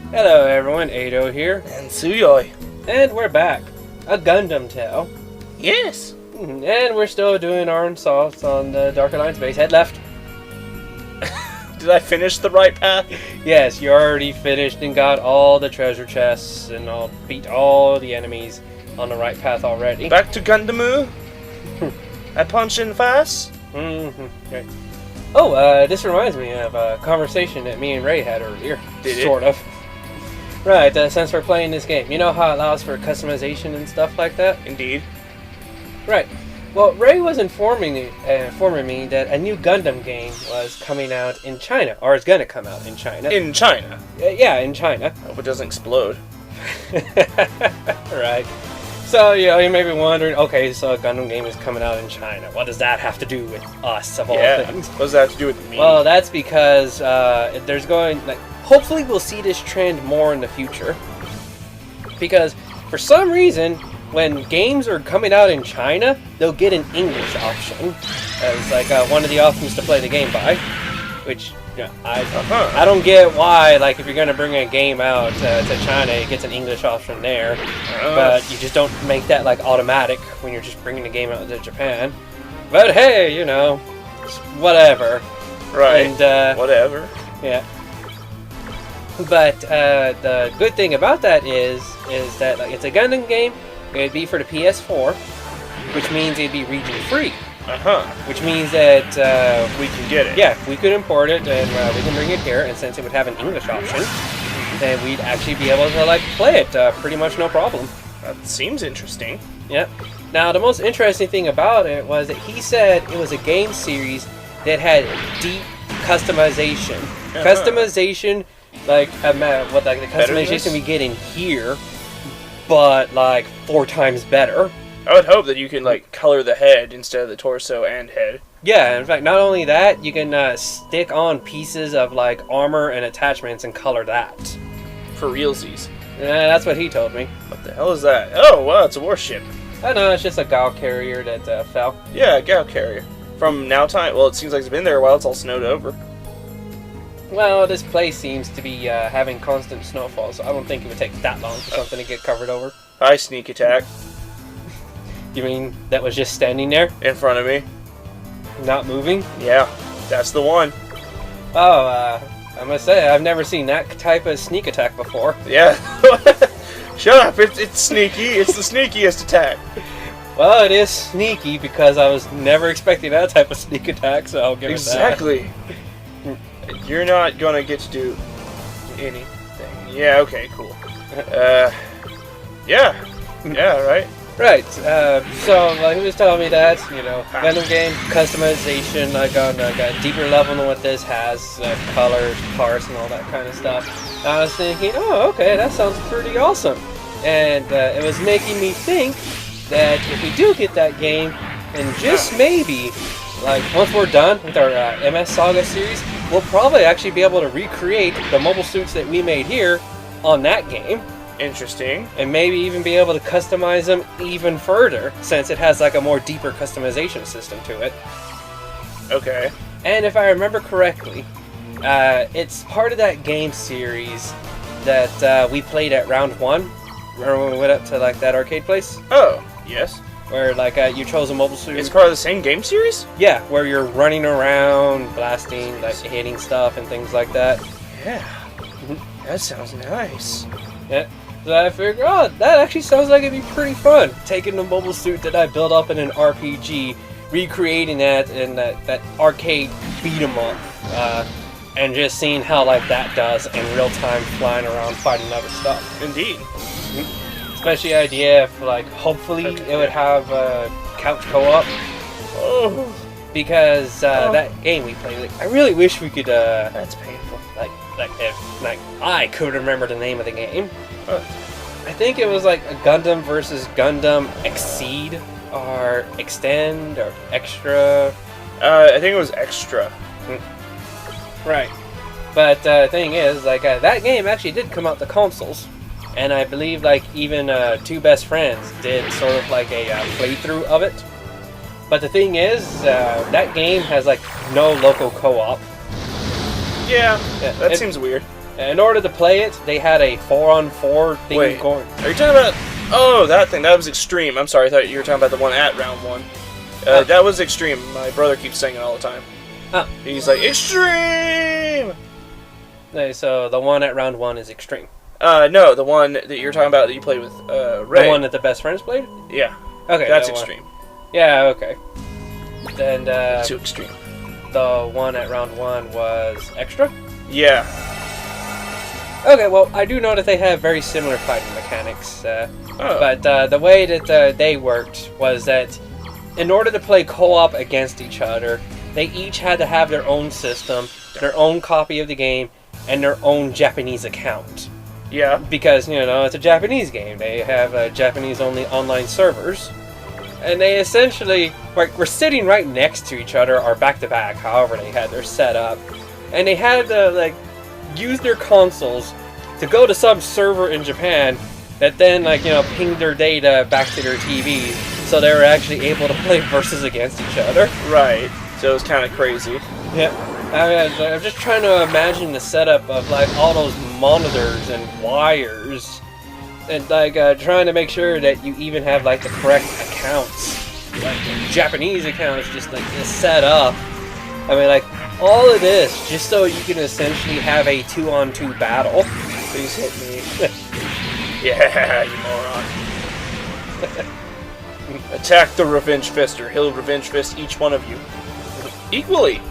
Hello everyone, Atou here. And Tsuyoi. And we're back. A Gundam tale. Yes. And we're still doing our assaults on the Dark Alliance base. Head left. Did I finish the right path? Yes, you already finished and got all the treasure chests and beat all the enemies on the right path already. Back to Gundamu. I punch in fast. Right. Oh, this reminds me of a conversation that me and Ray had earlier. Did it? Sort of. Right, since we're playing this game. You know how it allows for customization and stuff like that? Indeed. Right. Well, Ray was informing me that a new Gundam game was coming out in China, or is gonna come out in China. In China? Yeah, in China. I hope it doesn't explode. Right. So, you may be wondering, okay, so a Gundam game is coming out in China. What does that have to do with us, of all things? What does that have to do with me? Well, that's because there's going, hopefully we'll see this trend more in the future. Because, for some reason, when games are coming out in China, they'll get an English option as one of the options to play the game by, which I don't get why. Like if you're gonna bring a game out to China, it gets an English option there, but you just don't make that automatic when you're just bringing the game out to Japan. But hey, whatever. Right. And whatever. Yeah. But the good thing about that is that it's a Gundam game. It'd be for the PS4, which means it'd be region free. Which means that we can get it. Yeah, we could import it and we can bring it here. And since it would have an English option, then we'd actually be able to play it pretty much no problem. That seems interesting. Yeah. Now the most interesting thing about it was that he said it was a game series that had deep customization. Customization, the customization we get in here, but 4 times better. I would hope that you can color the head instead of the torso and head. Yeah, in fact, not only that, you can stick on pieces of armor and attachments and color that. For realsies. Yeah, that's what he told me. What the hell is that? Oh, wow, it's a warship. I know, it's just a Gao carrier that fell. Yeah, a Gao carrier. From now time, well, it seems like it's been there a while. It's all snowed over. Well, this place seems to be having constant snowfall, so I don't think it would take that long for something to get covered over. Hi, sneak attack. You mean that was just standing there? In front of me. Not moving? Yeah, that's the one. Oh, I must say, I've never seen that type of sneak attack before. Yeah. Shut up, it's sneaky. It's the sneakiest attack. Well, it is sneaky because I was never expecting that type of sneak attack, so I'll give it that. Exactly. You're not gonna get to do anything. Yeah, okay, cool. Yeah, right? Right, so he was telling me that, Gundam game customization, on a deeper level than what this has, colors, parts, and all that kind of stuff. I was thinking, oh, okay, that sounds pretty awesome. And it was making me think that if we do get that game, and just maybe, once we're done with our MS Saga series, we'll probably actually be able to recreate the mobile suits that we made here on that game. Interesting. And maybe even be able to customize them even further, since it has a more deeper customization system to it. Okay. And if I remember correctly, it's part of that game series that we played at round 1. Remember when we went up to that arcade place? Oh, yes. Where you chose a mobile suit. It's part of the same game series? Yeah, where you're running around, blasting, hitting stuff and things like that. Yeah. That sounds nice. Yeah. So I figured, that actually sounds like it'd be pretty fun. Taking the mobile suit that I built up in an RPG, recreating that in that arcade beat 'em up, and just seeing how that does in real time, flying around fighting other stuff. Indeed. Especially the idea if hopefully it would have couch co-op. Oh. Because that game we played, I really wish we could. That's painful. If I could remember the name of the game. I think it was a Gundam versus Gundam Exceed or Extend or Extra. I think it was Extra. Right. But the thing is, that game actually did come out to consoles. And I believe, even Two Best Friends did sort of a playthrough of it. But the thing is, that game has like no local co-op. Yeah, that seems weird. In order to play it, they had a 4-on-4 thing going. Are you talking about? Oh, that thing. That was Extreme. I'm sorry. I thought you were talking about the one at round 1. That was Extreme. My brother keeps saying it all the time. Oh. He's like, Extreme! Okay, so the one at round 1 is Extreme. No, the one that you're talking about that you played with Ray. The one that the best friends played? Yeah. Okay. That's Extreme. Yeah, okay. Then, Too Extreme. The one at round 1 was Extra? Yeah. Okay, well, I do know that they have very similar fighting mechanics. But the way that they worked was that in order to play co-op against each other, they each had to have their own system, their own copy of the game, and their own Japanese account. Yeah. Because, you know, it's a Japanese game. They have Japanese-only online servers. And they essentially, like, were sitting right next to each other, or back-to-back, however they had their setup. And they had to, like, use their consoles to go to some server in Japan that then, like, you know, pinged their data back to their TVs, so they were actually able to play versus against each other. Right. So it was kind of crazy. Yeah. I'm just trying to imagine the setup of, like, all those monitors and wires, and, like, trying to make sure that you even have, like, the correct accounts. Like, the Japanese accounts just, like, set up. I mean, like, all of this just so you can essentially have a 2-on-2 battle. Please hit me. Yeah, you moron. Attack the Revenge Fister. He'll Revenge Fist each one of you. Equally.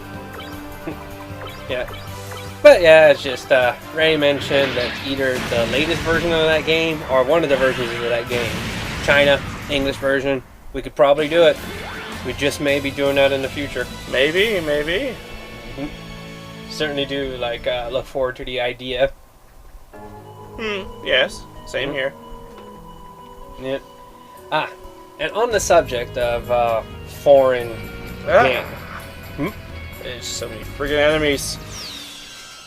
Yeah. But yeah, it's just, Ray mentioned that either the latest version of that game or one of the versions of that game, China, English version, we could probably do it. We just may be doing that in the future. Maybe. Certainly do, like, look forward to the idea. Yes. Same here. Yeah. And on the subject of, foreign game. There's so many friggin' enemies.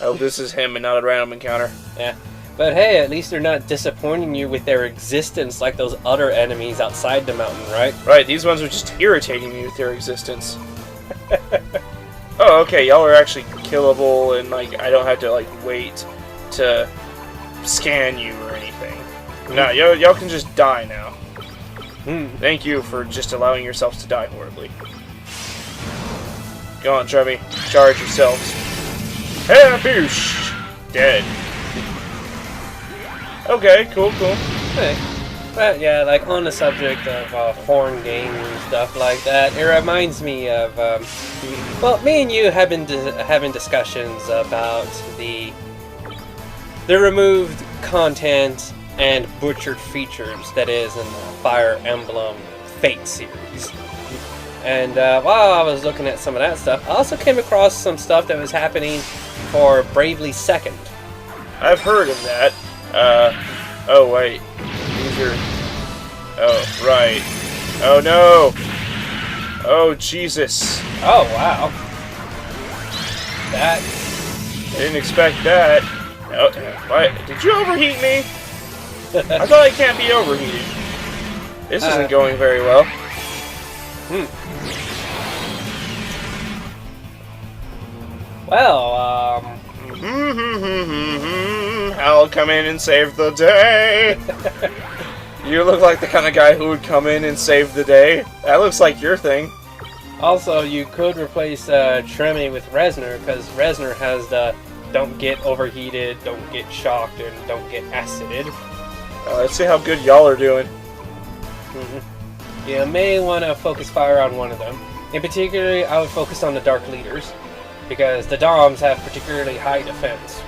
I hope this is him and not a random encounter. Yeah. But hey, at least they're not disappointing you with their existence like those other enemies outside the mountain, right? Right, these ones are just irritating me with their existence. Oh, okay, y'all are actually killable, and, like, I don't have to, like, wait to scan you or anything. No, y'all can just die now. Thank you for just allowing yourselves to die horribly. Go on, Trevi. Charge yourselves. Hey, boosh! Dead. Okay, cool. Hey. But yeah, like, on the subject of foreign games and stuff like that, it reminds me of, well, me and you have been having discussions about the removed content and butchered features that is in the Fire Emblem Fate series. And while I was looking at some of that stuff, I also came across some stuff that was happening for Bravely Second. I've heard of that. Oh wait. These are... Oh, right. Oh no! Oh, Jesus. Oh, wow. That... I didn't expect that. Oh, what? Did you overheat me? I thought I can't be overheated. This isn't going very well. Well, I'll come in and save the day. You look like the kind of guy who would come in and save the day. That looks like your thing. also, you could replace Tremmy with Resner, because Resner has the don't get overheated, don't get shocked, and don't get acided. Let's see how good y'all are doing. You may want to focus fire on one of them. In particular, I would focus on the Dark Leaders, because the Doms have particularly high defense.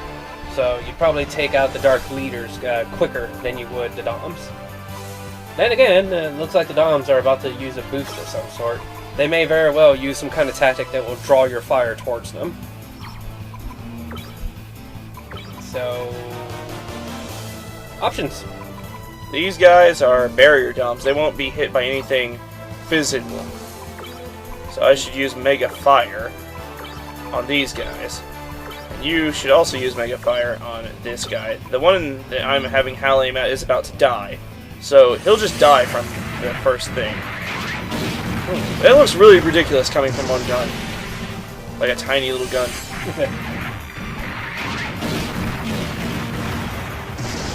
So you'd probably take out the Dark Leaders quicker than you would the Doms. Then again, it looks like the Doms are about to use a boost of some sort. They may very well use some kind of tactic that will draw your fire towards them. So... options. These guys are barrier Doms. They won't be hit by anything physical. So I should use Mega Fire on these guys. And you should also use Mega Fire on this guy. The one that I'm having Hal aim at is about to die. So he'll just die from the first thing. It looks really ridiculous coming from one gun. Like a tiny little gun.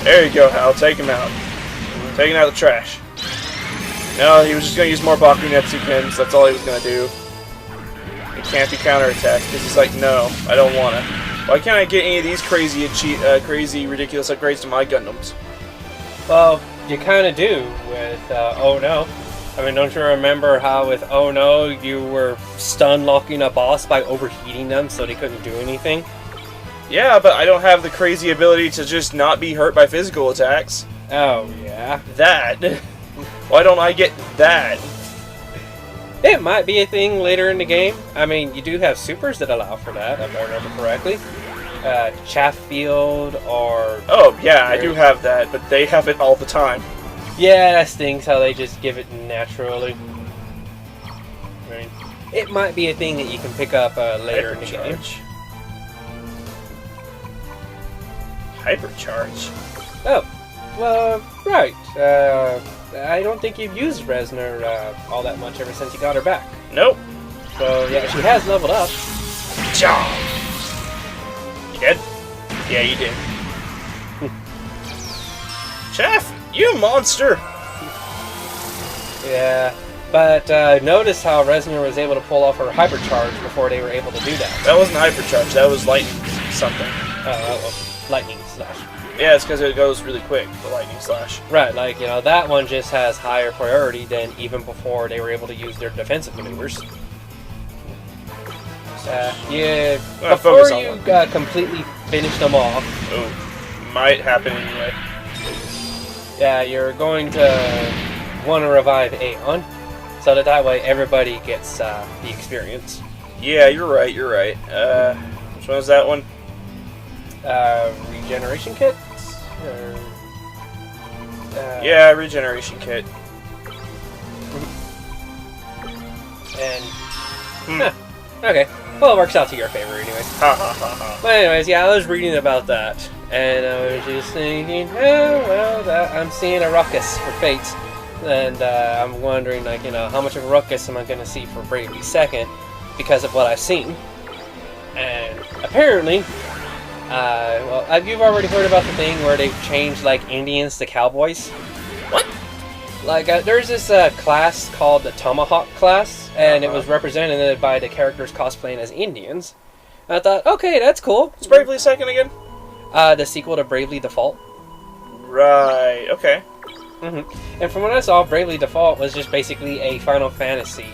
There you go, Hal. Take him out. Taking out the trash. No, he was just going to use more Bakunetsukins. That's all he was going to do. It can't be counterattacked because he's like, no, I don't want to. Why can't I get any of these crazy, ridiculous upgrades to my Gundams? Well, you kind of do with Oh No. I mean, don't you remember how with Oh No you were stun locking a boss by overheating them so they couldn't do anything? Yeah, but I don't have the crazy ability to just not be hurt by physical attacks. Oh, yeah. That. Why don't I get that? It might be a thing later in the game. I mean, you do have supers that allow for that, if I remember correctly. Chaff Field or... Oh, yeah, I do have that, but they have it all the time. Yeah, that stinks how they just give it naturally. I mean, it might be a thing that you can pick up later in the game. Hypercharge? Oh, well, right. I don't think you've used Resner all that much ever since you got her back. Nope. So, yeah, she has leveled up. You did? Yeah, you did. Chaff, you monster! Yeah, but notice how Resner was able to pull off her hypercharge before they were able to do that. That wasn't hypercharge, that was lightning something. Well, lightning slash. Yeah, it's because it goes really quick, the lightning slash. Right, like, you know, that one just has higher priority than even before they were able to use their defensive maneuvers. Yeah, before you completely finish them off. Oh, might happen anyway. Yeah, you're going to want to revive Aeon, so that way everybody gets the experience. Yeah, you're right. Which one was that one? Regeneration kit? Or, yeah, regeneration kit. And... okay. Well, it works out to your favor anyways. Ha ha ha ha. But anyways, yeah, I was reading about that. And I was just thinking, oh, well, I'm seeing a ruckus for Fates. And I'm wondering, like, you know, how much of a ruckus am I going to see for Bravely Second because of what I've seen. And apparently, well, you've already heard about the thing where they've changed, like, Indians to cowboys. What? Like, there's this class called the Tomahawk class, and it was represented by the characters cosplaying as Indians. And I thought, okay, that's cool. What's Bravely Second again? The sequel to Bravely Default. Right, okay. And from what I saw, Bravely Default was just basically a Final Fantasy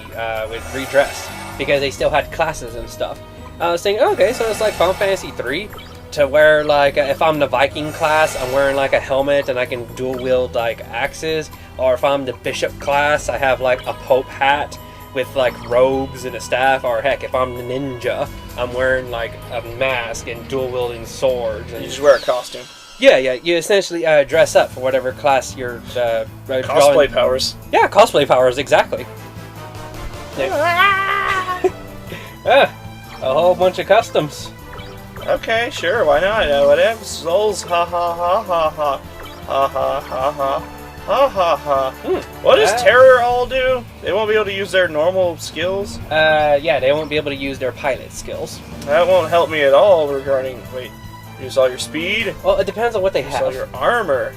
with redress, because they still had classes and stuff. I was thinking, okay, so it's like Final Fantasy 3, to where, like, if I'm the Viking class, I'm wearing, like, a helmet and I can dual-wield, like, axes. Or if I'm the Bishop class, I have, like, a Pope hat with, like, robes and a staff. Or, heck, if I'm the Ninja, I'm wearing, like, a mask and dual-wielding swords. And you just wear a costume. Yeah, you essentially dress up for whatever class you're cosplay powers. Yeah, cosplay powers, exactly. Yeah. A whole bunch of customs. Okay, sure, why not? Whatever. Souls, ha ha ha ha ha. Ha ha ha ha. Ha ha ha. What does Terror all do? They won't be able to use their normal skills? Yeah, they won't be able to use their pilot skills. That won't help me at all regarding... Wait, use all your speed? Well, it depends on what they have. Use all your armor.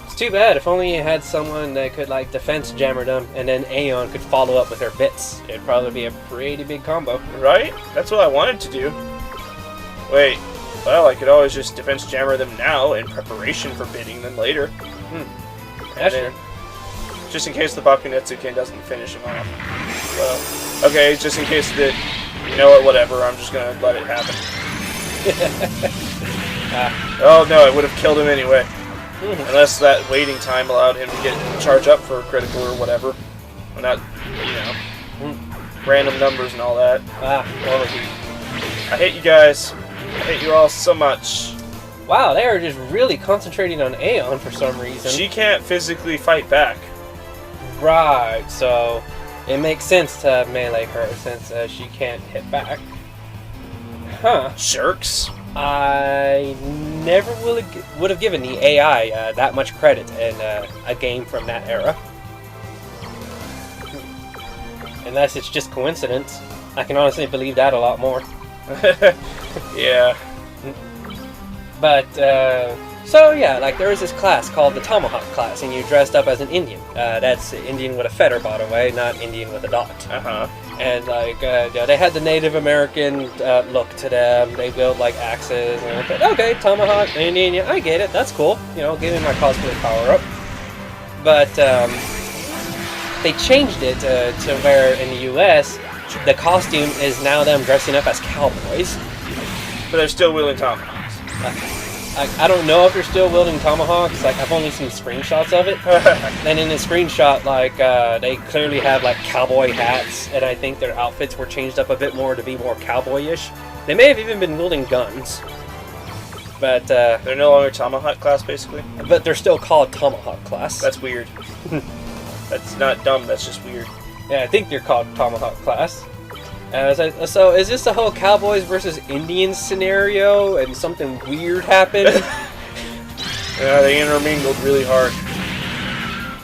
It's too bad. If only you had someone that could, like, defense jammer them, and then Aeon could follow up with her bits. It'd probably be a pretty big combo. Right? That's what I wanted to do. Wait, well, I could always just defense jammer them now in preparation for bidding them later. That's true. Just in case the Bakunetsuken doesn't finish him off. Well, okay, just in case that, you know what, whatever, I'm just gonna let it happen. Oh no, it would have killed him anyway. Unless that waiting time allowed him to get charge up for critical or whatever. Well, not, you know, random numbers and all that. Well, I hate you guys. I hate you all so much. Wow, they are just really concentrating on Aeon for some reason. She can't physically fight back. Right, so it makes sense to melee her since she can't hit back. Huh. Jerks. I never would have given the AI that much credit in a game from that era. Unless it's just coincidence. I can honestly believe that a lot more. Yeah. But, so yeah, like there was this class called the Tomahawk class, and you dressed up as an Indian. That's Indian with a feather, by the way, not Indian with a dot. Uh-huh. And like, yeah, they had the Native American look to them. They built like axes, and I thought, okay, Tomahawk, Indian, yeah, I get it, that's cool. You know, give me my cosplay power up. But they changed it to where in the U.S. the costume is now them dressing up as cowboys. But they're still wielding tomahawks. I don't know if they're still wielding tomahawks. Like, I've only seen screenshots of it. And in the screenshot, like, they clearly have, like, cowboy hats. And I think their outfits were changed up a bit more to be more cowboyish. They may have even been wielding guns. But, they're no longer Tomahawk class, basically? But they're still called Tomahawk class. That's weird. That's not dumb, that's just weird. Yeah, I think they're called Tomahawk class. So is this the whole Cowboys versus Indians scenario, and something weird happened? Yeah, they intermingled really hard.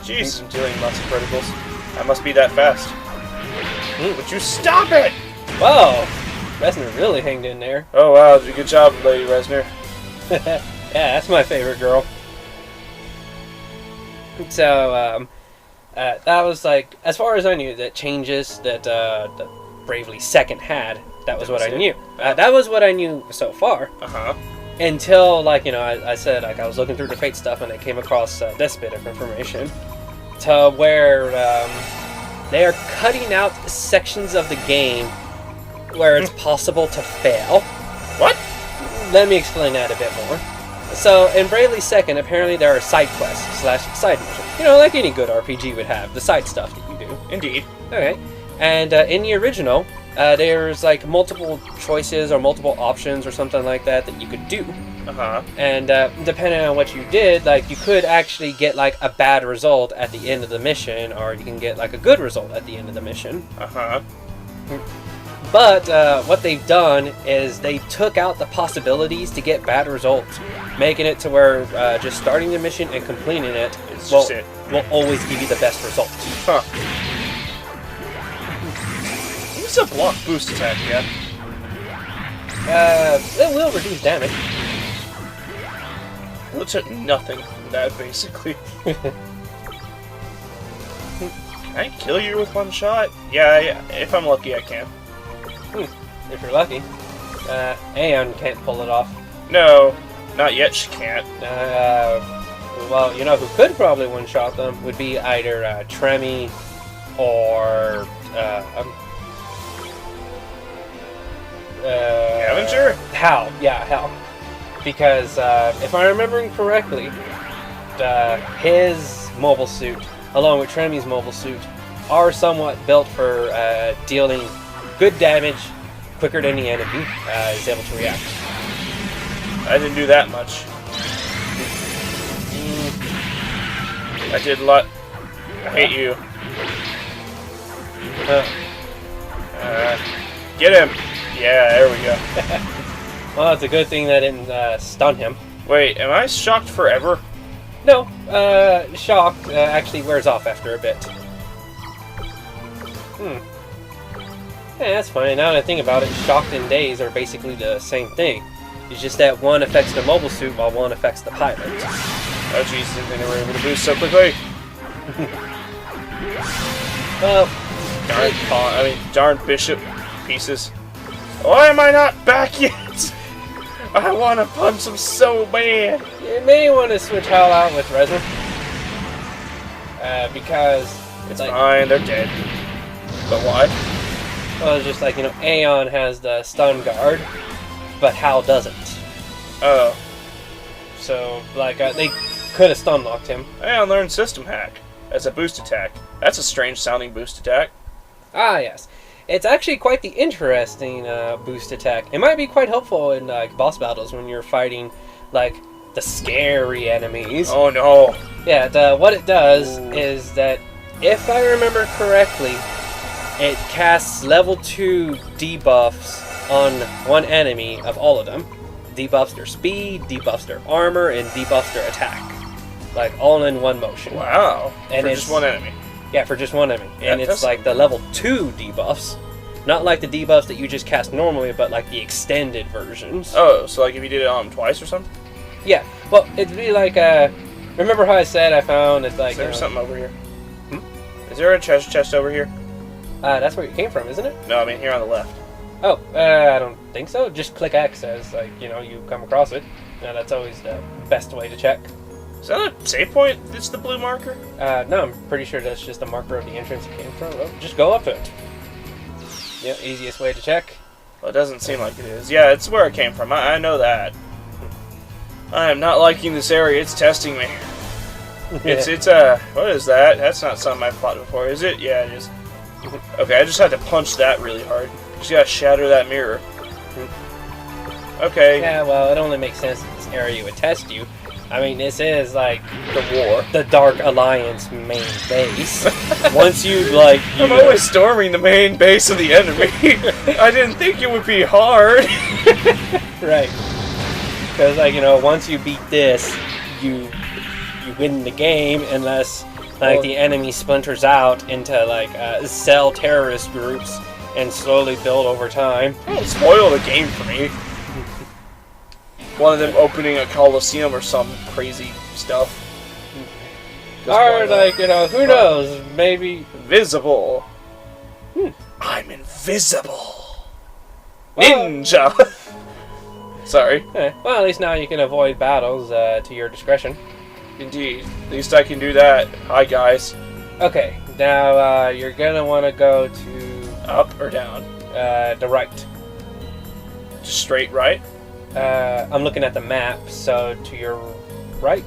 Jeez, I'm dealing lots of criticals. I must be that fast. Would you stop it? Whoa, Resner really hanged in there. Oh wow, good job, Lady Resner. Yeah, that's my favorite girl. So, that was like, as far as I knew, that changes that the Bravely Second had. That was what I knew. That was what I knew so far. Uh-huh. Until, like, you know, I said, like, I was looking through the Fate stuff and I came across this bit of information. To where they are cutting out sections of the game where it's possible to fail. What? Let me explain that a bit more. So, in Bravely Second, apparently there are side quests / side missions. You know, like any good RPG would have, the side stuff that you do. Indeed. Okay. And in the original, there's like multiple choices or multiple options or something like that you could do. Uh-huh. And depending on what you did, like, you could actually get like a bad result at the end of the mission, or you can get like a good result at the end of the mission. Uh-huh. But what they've done is they took out the possibilities to get bad results, making it to where just starting the mission and completing it will always give you the best result. Huh. What's a block boost attack yet? It will reduce damage. It took nothing from that, basically. Can I kill you with one shot? Yeah, if I'm lucky, I can. If you're lucky. Aeon can't pull it off. No, not yet she can't. Well, you know who could probably one-shot them would be either Tremi or Avenger? Hal. Yeah, Hal. Because if I'm remembering correctly, his mobile suit, along with Tremi's mobile suit, are somewhat built for dealing good damage quicker than the enemy is able to react. I didn't do that much. I did a lot. I hate you. Get him! Yeah, there we go. Well, it's a good thing that didn't stun him. Wait, am I shocked forever? No, shock actually wears off after a bit. Yeah, that's fine. Now that I think about it, shocked and daze are basically the same thing. It's just that one affects the mobile suit while one affects the pilot. Oh jeez, didn't think they were able to boost so quickly. Well, darn bishop pieces. Why am I not back yet? I want to punch him so bad. You may want to switch Hal out with Resner. Because it's like, fine, they're dead. But why? Well, it's just like, you know, Aeon has the stun guard, but Hal doesn't. Oh. So, like, they could have stun locked him. Aeon learned System Hack as a boost attack. That's a strange sounding boost attack. Ah, yes. It's actually quite the interesting boost attack. It might be quite helpful in boss battles when you're fighting, like, the scary enemies. Oh no. Yeah, what it does is that, if I remember correctly, it casts level 2 debuffs on one enemy of all of them. Debuffs their speed, debuffs their armor, and debuffs their attack. Like, all in one motion. Wow. And for it's just one enemy. Yeah, for just one enemy. And Yeah, it's like the level 2 debuffs. Not like the debuffs that you just cast normally, but like the extended versions. Oh, so like if you did it on them twice or something? Yeah. Well, it'd be like, remember how I said I found it's like... Is there something over here? Is there a chest over here? That's where you came from, isn't it? No, I mean here on the left. Oh, I don't think so. Just click X as, like, you come across it. That's always the best way to check. Is that a save point? It's the blue marker? No, I'm pretty sure that's just a marker of the entrance it came from. Well, just go up to it. Yeah, easiest way to check. Well, it doesn't seem like it is. Yeah, it's where it came from. I know that. I am not liking this area. It's testing me. It's what is that? That's not something I've fought before, is it? Yeah, it is. Okay, I just had to punch that really hard. Just gotta shatter that mirror. Okay. Yeah, well, it only makes sense that this area would test you. I mean, this is like the Dark Alliance main base. Once you like, I'm always storming the main base of the enemy. I didn't think it would be hard. Right. Because like once you beat this, you win the game unless like the enemy splinters out into like cell terrorist groups and slowly build over time. Don't spoil the game for me. One of them opening a coliseum or some crazy stuff. Or like who knows? Maybe invisible. I'm invisible. Well, Ninja. Sorry. Well, at least now you can avoid battles to your discretion. Indeed. At least I can do that. Hi, guys. Okay, now you're gonna want to go to up or down. The right. Just straight right. I'm looking at the map, so to your right.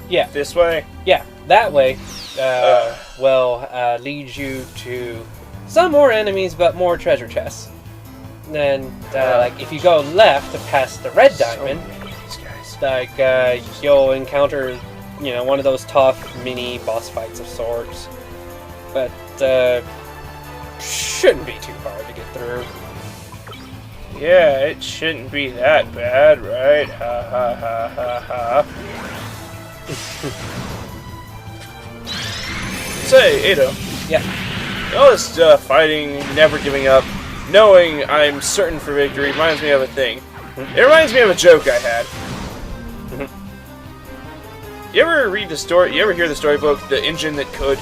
Yeah. This way. Yeah, that way will lead you to some more enemies, but more treasure chests. Then, like, if you go left past the red diamond, like, you'll encounter, one of those tough mini boss fights of sorts. But, shouldn't be too hard to get through. Yeah, it shouldn't be that bad, right? Ha ha ha ha ha. Say, Atou. Yeah. All this fighting, never giving up, knowing I'm certain for victory reminds me of a thing. It reminds me of a joke I had. You ever read the story? You ever hear the storybook, The Engine That Could?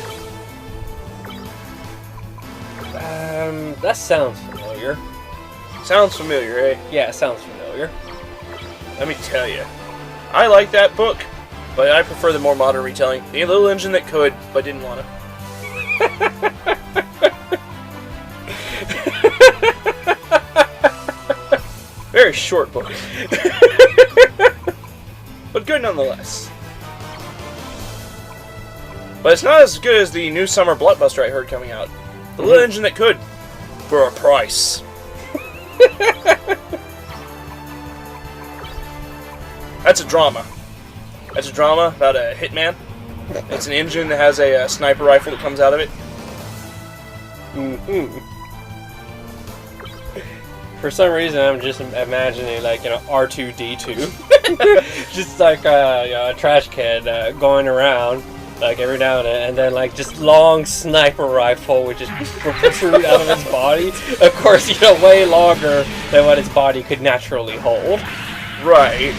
That sounds familiar. Sounds familiar, eh? Yeah, it sounds familiar. Let me tell you, I like that book, but I prefer the more modern retelling. The little engine that could, but didn't want to. Very short book. But good nonetheless. But it's not as good as the new summer blockbuster I heard coming out. The little engine that could, for a price. That's a drama. That's a drama about a hitman. It's an engine that has a sniper rifle that comes out of it. For some reason, I'm just imagining like R2-D2, just like a trash can going around like every now and then like just long sniper rifle which just protrude out of its body. Of course, way longer than what its body could naturally hold. Right.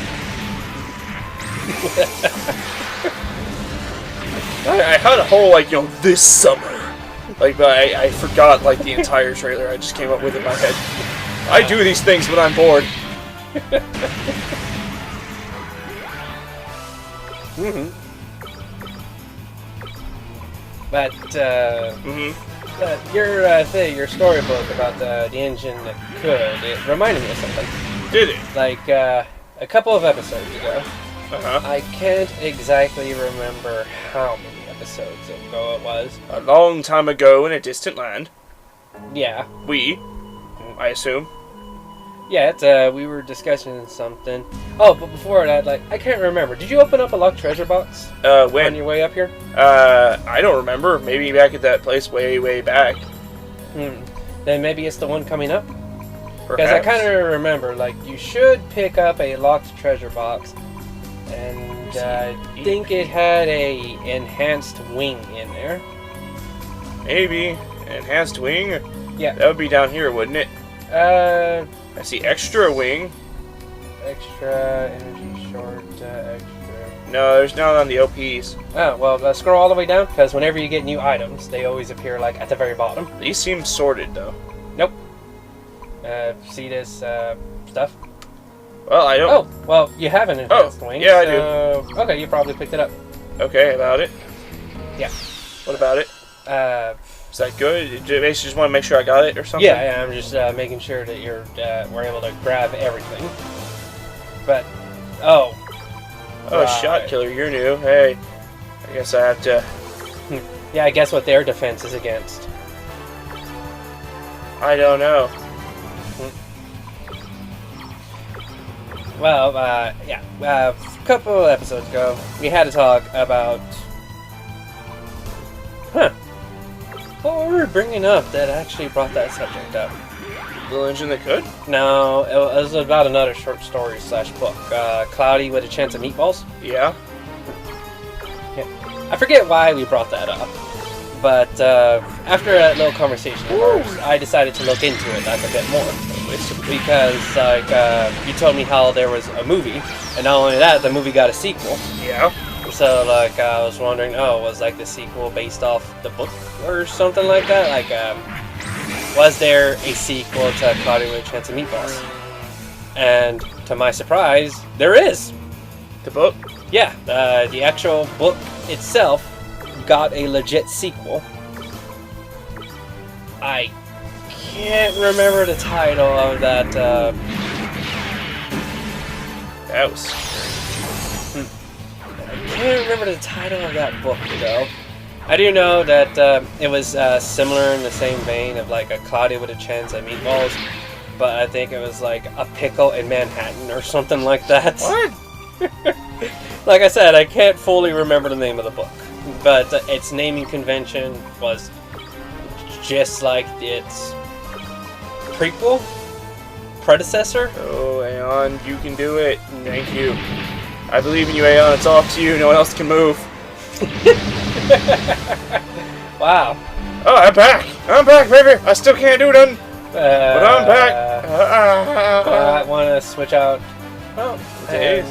I had a whole this summer. But I forgot the entire trailer. I just came up with it in my head. I do these things when I'm bored. But your storybook about the engine that could, it reminded me of something. Did it? Like a couple of episodes ago. Uh-huh. I can't exactly remember how many episodes ago it was. A long time ago in a distant land. Yeah. I assume. Yeah, we were discussing something. Oh, but before that, I can't remember. Did you open up a locked treasure box? When? On your way up here? I don't remember. Maybe back at that place way, way back. Then maybe it's the one coming up? Perhaps. Because I kind of remember, you should pick up a locked treasure box. And I think it had a enhanced wing in there. Maybe. Enhanced wing? Yeah. That would be down here, wouldn't it? I see extra wing. Extra, energy short, extra... No, there's none on the OPs. Oh, well, scroll all the way down, because whenever you get new items, they always appear, like, at the very bottom. These seem sorted, though. Nope. See this, stuff? Well, I don't... Oh, well, you have an enhanced wing. Yeah, I do. Okay, you probably picked it up. Okay, about it. Yeah. What about it? Is that good? You basically just want to make sure I got it or something? Yeah, I'm just making sure that we're able to grab everything. But, oh, right. Shot killer, you're new. Hey, I guess I have to... Yeah, I guess what their defense is against. I don't know. Well, yeah, a couple episodes ago, we had to talk about... What were we bringing up that actually brought that subject up? Little engine that could? No, it was about another short story / book. Cloudy with a Chance of Meatballs. Yeah. I forget why we brought that up, but after a little conversation of ours, I decided to look into it like a bit more. Because, like, you told me how there was a movie, and not only that, the movie got a sequel. Yeah. So, like, I was wondering, was, like, the sequel based off the book or something like that? Like, was there a sequel to Cloudy with a Chance of Meatballs? And, to my surprise, there is! The book? Yeah, the actual book itself got a legit sequel. I can't remember the title of that, That was... I can't remember the title of that book, though. I do know that it was similar in the same vein of like a Cloudy with a Chance of Meatballs, but I think it was like a pickle in Manhattan or something like that. What? Like I said, I can't fully remember the name of the book, but its naming convention was just like its prequel, predecessor. Oh, Aeon, you can do it. Thank you. I believe in you, Aeon. It's all up to you. No one else can move. Wow. Oh, I'm back. I'm back, baby. I still can't do nothing. But I'm back. I want to switch out. Oh, Days.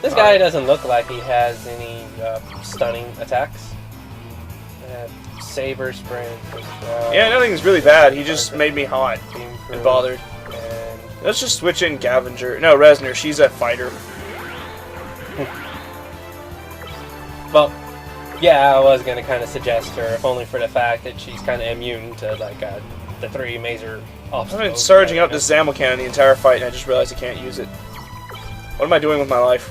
This guy doesn't look like he has any stunning attacks. Saber sprint. Yeah, nothing's really bad. He just made me hot Beam and bothered. And Let's just switch in Gavinger. No, Resner. She's a fighter. well, yeah, I was gonna kind of suggest her, if only for the fact that she's kind of immune to like the three major obstacles. I've been surging up this Zamel cannon the entire fight, and I just realized I can't use it. What am I doing with my life?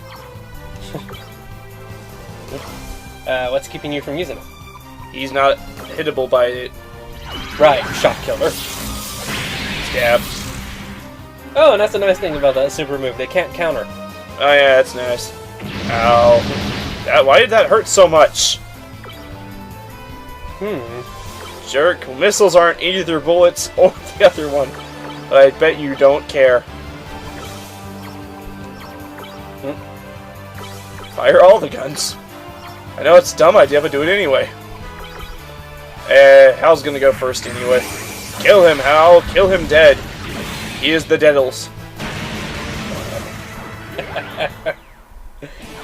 What's keeping you from using it? He's not hittable by it. Right, shot killer. Stab. Oh, and that's the nice thing about that super move. They can't counter. Oh yeah, that's nice. Ow. Why did that hurt so much? Jerk. Missiles aren't either bullets or the other one. But I bet you don't care. Fire all the guns. I know it's a dumb idea, but do it anyway. Hal's gonna go first anyway. Kill him, Hal. Kill him dead. He is the Deadles.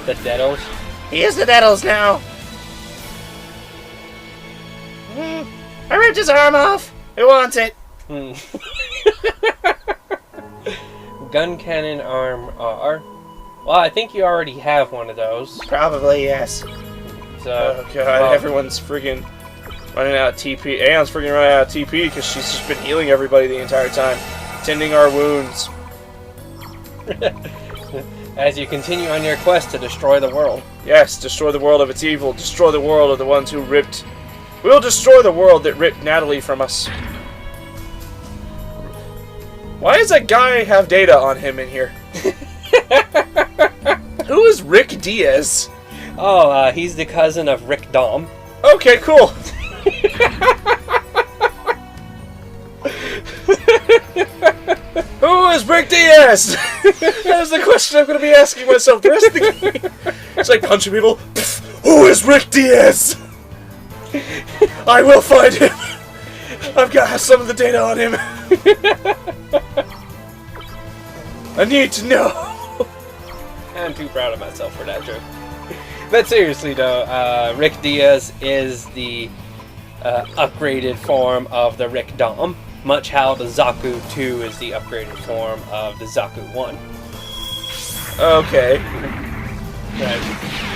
The Deadles? He is the Deadles now. I ripped his arm off. Who wants it? Gun cannon arm R. Well, I think you already have one of those. Probably, yes. So, Oh god, everyone's friggin' running out of TP. Aeon's friggin' running out of TP because she's just been healing everybody the entire time. Tending our wounds. as you continue on your quest to destroy the world. Yes, destroy the world of its evil. Destroy the world of the ones who ripped... We'll destroy the world that ripped Natalie from us. Why does that guy have data on him in here? Who is Rick Diaz? Oh, he's the cousin of Rick Dom. Okay, cool. Who is Rick Diaz? That is the question I'm going to be asking myself the rest of the game. It's like punching people. Who is Rick Diaz? I will find him! I've got some of the data on him! I need to know! I'm too proud of myself for that joke. But seriously though, Rick Diaz is the upgraded form of the Rick Dom, much how the Zaku 2 is the upgraded form of the Zaku 1. Okay. But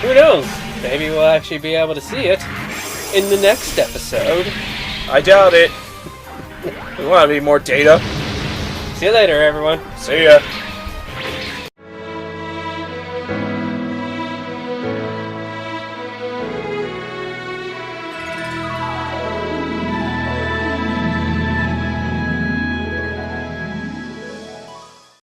who knows? Maybe we'll actually be able to see it in the next episode. I doubt it. We want to be more data. See you later, everyone. See ya.